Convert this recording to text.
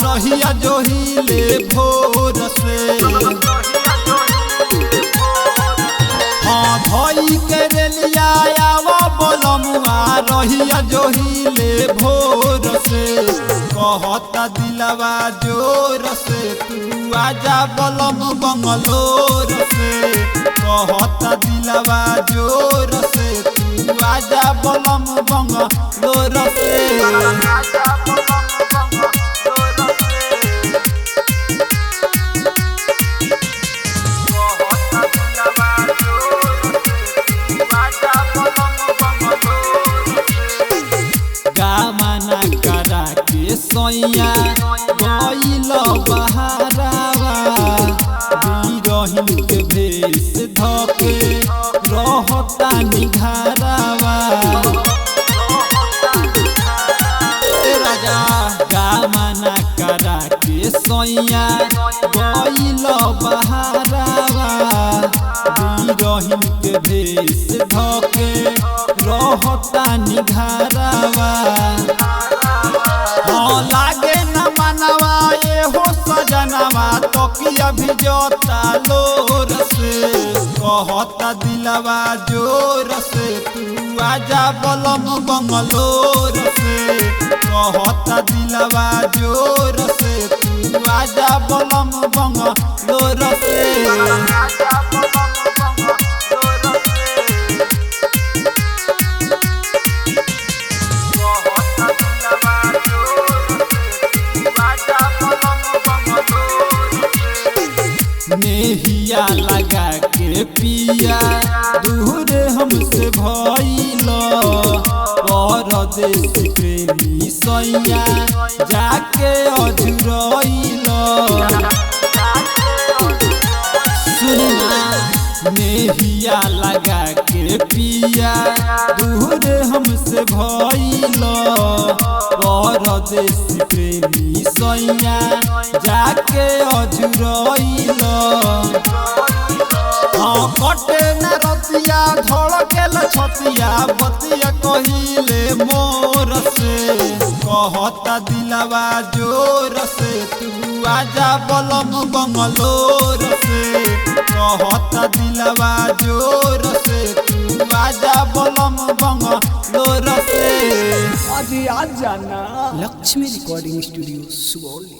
रहिया जोहिले भोर से। हाँ धोई के रेलिया आवा बलमुआ रहिया जोहिले भोर से। कहता दिलवा जोर से तू आजा बलम बंगलोर से। कहता दिलवा जोर से तू आजा बलम बंगलोर से। गामना करा के सोइया गइल बहारावा। बिरहिन के भेष धके रहता निघारावा। राजा गामना करा के सोइया गइल बहारावा। बिरहिन के भेष धके रहता निघारावा। हाँ लागे न मनवा ये हो सजनवा तकिया भिजता लोर से। कहता दिलवा जोर से तू आजा बलम बंगलोर से। कहता दिलवा जोर से तू आजा बलम बंगलोर से। नेहिया लगा के पिया दूर हमसे भइल। परदेश प्रेमी सैया जाके अजुरइल। सुनना नेहिया लगा के पिया दूर हमसे भइल। परदेश प्रेमी सैया जाके अजुरइल। हाँ कटे न रतिया धड़केल छतिया बतिया कहिले मोर से। कहता दिलवा जोर से तू आजा बलम बंगलोर से। कहता दिलवा जोर से तू आजा बलम बंगलोर से। आज जाना लक्ष्मी रिकॉर्डिंग स्टूडियो सुगौली।